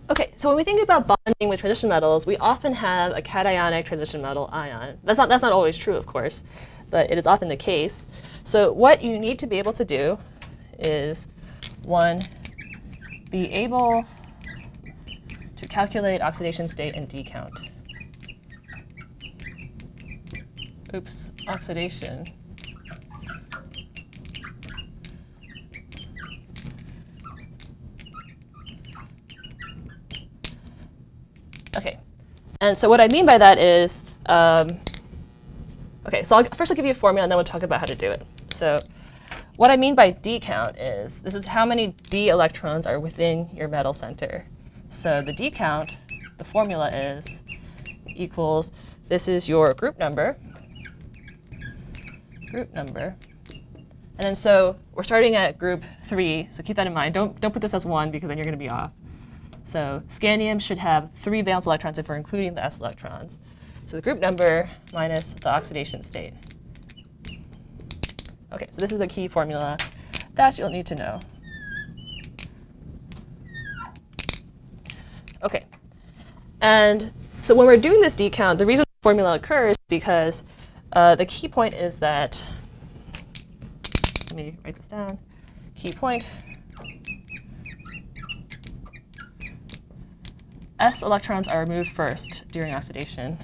Okay, so when we think about bonding with transition metals, we often have a cationic transition metal ion. That's not always true, of course, but it is often the case. So what you need to be able to do is, one, be able to calculate oxidation state and D count. Oops, oxidation. Okay, and so what I mean by that is, okay, so first I'll give you a formula and then we'll talk about how to do it. So what I mean by D count is, this is how many D electrons are within your metal center. So the D count, the formula is equals, this is your group number, and then so we're starting at group 3, so keep that in mind. Don't put this as 1 because then you're going to be off. So scandium should have 3 valence electrons if we're including the s electrons. So the group number minus the oxidation state. OK, so this is the key formula that you'll need to know. OK, and so when we're doing this D count, the reason the formula occurs is because the key point is that, let me write this down, key point, s electrons are removed first during oxidation.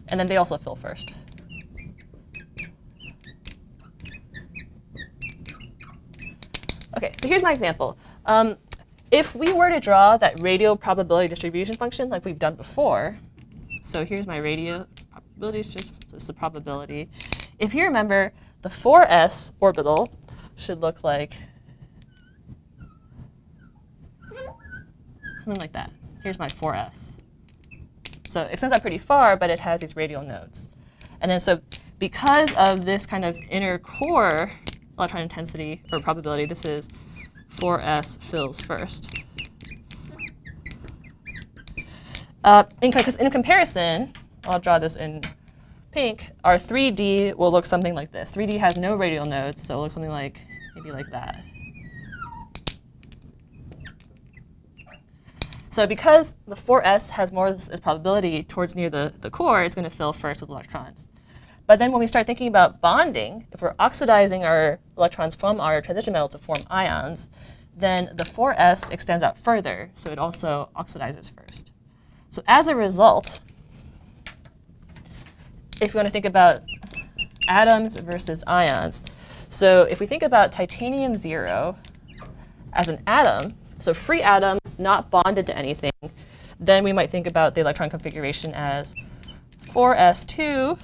And then they also fill first. OK, so here's my example. If we were to draw that radial probability distribution function like we've done before, so here's my radial probability, so this is the probability. If you remember, the 4s orbital should look like something like that. Here's my 4s. So it extends out pretty far, but it has these radial nodes. And then so because of this kind of inner core electron intensity or probability, this is 4s fills first. In comparison, I'll draw this in pink, our 3D will look something like this. 3D has no radial nodes, so it'll look something like, maybe like that. So because the 4s has more of this probability towards near the core, it's going to fill first with electrons. But then when we start thinking about bonding, if we're oxidizing our electrons from our transition metal to form ions, then the 4s extends out further, so it also oxidizes first. So as a result, if we want to think about atoms versus ions, so if we think about titanium 0 as an atom, so free atom, not bonded to anything, then we might think about the electron configuration as 4s2,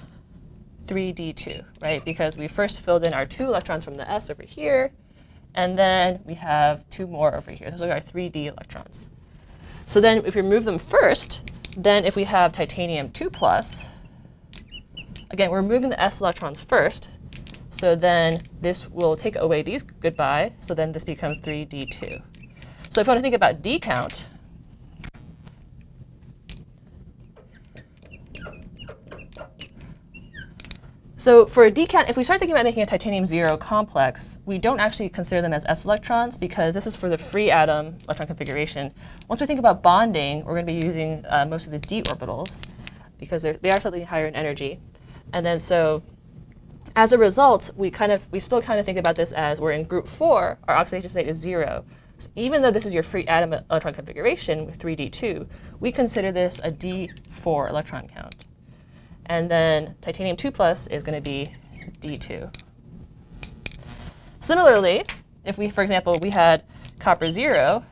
3d2, right? Because we first filled in our 2 electrons from the s over here, and then we have 2 more over here. Those are our 3d electrons. So then if we remove them first, then if we have titanium 2+, again, we're removing the s electrons first. So then this will take away these goodbye. So then this becomes 3d2. So if you want to think about D count, so for a D count, if we start thinking about making a titanium 0 complex, we don't actually consider them as s electrons because this is for the free atom electron configuration. Once we think about bonding, we're going to be using most of the d orbitals because they are slightly higher in energy. And then so as a result, we still kind of think about this as we're in group 4, our oxidation state is 0. So even though this is your free atom electron configuration with 3d2, we consider this a d4 electron count. And then titanium 2+ is going to be d2. Similarly, if we, for example, we had copper 0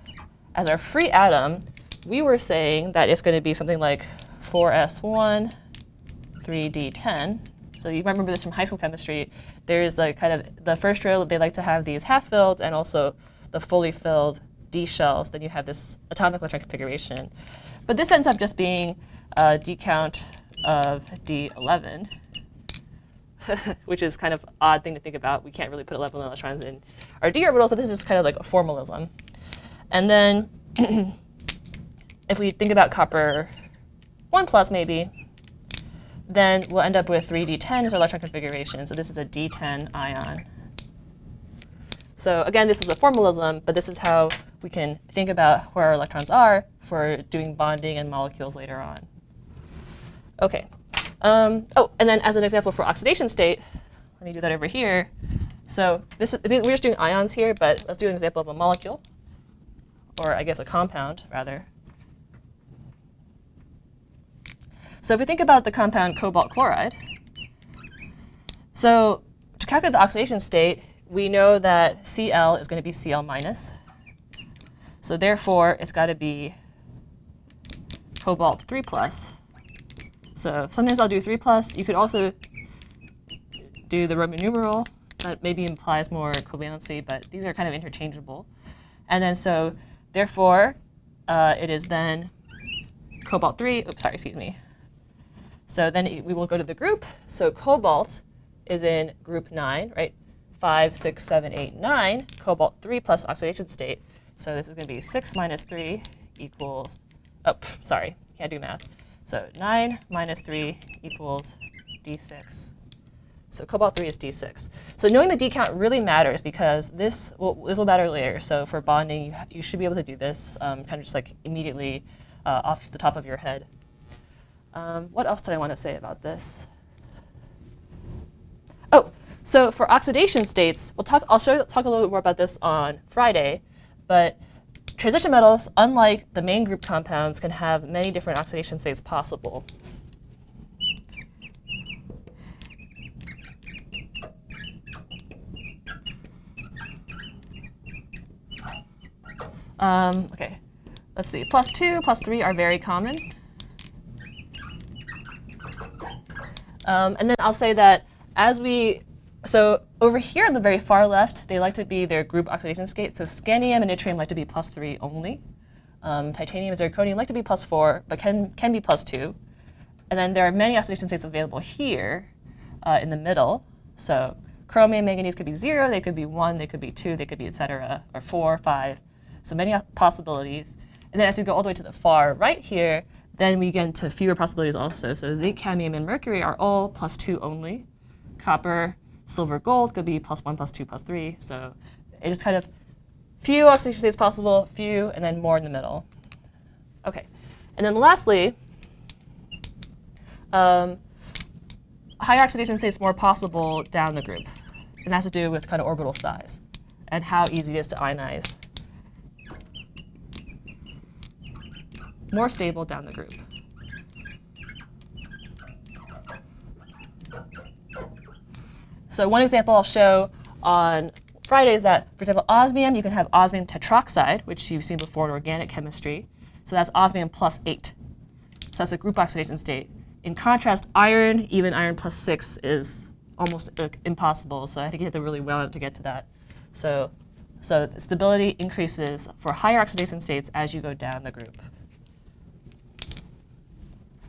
as our free atom, we were saying that it's going to be something like 4s1, 3d10. So you remember this from high school chemistry. There's like kind of the first row, they like to have these half-filled and also the fully filled D shells. Then you have this atomic electron configuration. But this ends up just being a D count of D11, which is kind of an odd thing to think about. We can't really put 11 electrons in our D orbital, but this is kind of like a formalism. And then if we think about copper 1+ maybe, then we'll end up with 3 D10s or electron configuration. So this is a D10 ion. So again, this is a formalism, but this is how we can think about where our electrons are for doing bonding and molecules later on. OK. Oh, and then as an example for oxidation state, let me do that over here. So we're just doing ions here, but let's do an example of a molecule, or I guess a compound, rather. So if we think about the compound cobalt chloride, so to calculate the oxidation state, we know that Cl is going to be Cl minus. So therefore, it's got to be cobalt 3 plus. So sometimes I'll do 3 plus. You could also do the Roman numeral. That maybe implies more covalency, but these are kind of interchangeable. And then so therefore, it is then cobalt 3. Oops, sorry, excuse me. So then we will go to the group. So cobalt is in group 9, right? 5, 6, 7, 8, 9. Cobalt 3 plus oxidation state. So this is going to be 6 minus 3 equals, oh, sorry, can't do math. So 9 minus 3 equals D6. So cobalt 3 is D6. So knowing the D count really matters because this will matter later. So for bonding, you should be able to do this kind of just like immediately off the top of your head. What else did I want to say about this? Oh, so for oxidation states, talk a little bit more about this on Friday. But transition metals, unlike the main group compounds, can have many different oxidation states possible. OK, let's see. +2, +3 are very common. And then I'll say that so over here on the very far left, they like to be their group oxidation state. So scandium and yttrium like to be +3 only. Titanium and zirconium like to be +4, but can be +2. And then there are many oxidation states available here in the middle. So chromium, manganese could be 0, they could be 1, they could be 2, they could be et cetera, or 4, 5. So many possibilities. And then as we go all the way to the far right here, then we get into fewer possibilities also. So zinc, cadmium, and mercury are all +2 only. Copper, silver, gold could be +1, +2, +3. So it's just kind of few oxidation states possible, few, and then more in the middle. OK. And then lastly, higher oxidation states more possible down the group. And that has to do with kind of orbital size and how easy it is to ionize. More stable down the group. So one example I'll show on Friday is that, for example, osmium, you can have osmium tetroxide, which you've seen before in organic chemistry. So that's osmium +8. So that's a group oxidation state. In contrast, iron, even iron +6, is almost impossible. So I think you have to really well to get to that. So the stability increases for higher oxidation states as you go down the group.